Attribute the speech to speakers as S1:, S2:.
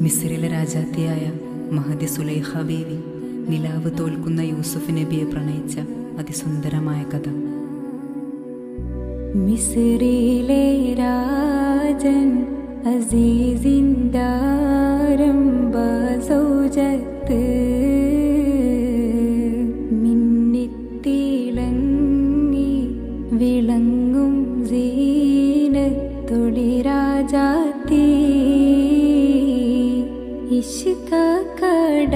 S1: മിസ്രിലെ രാജാത്തിയായ മഹദി സുലൈഖ ബീവി നിലാവ് തോൽക്കുന്ന യൂസുഫ് നബിയെ പ്രണയിച്ച അതിസുന്ദരമായ കഥ.
S2: മിസ്രിലെ രാജൻ അസീസിന്ദാരംഭ സൗജത്ത് മിന്നിത്തിളങ്ങി വിളങ്ങും സീനത്തൊളി രാജാത്തി ഇഷ്ക കട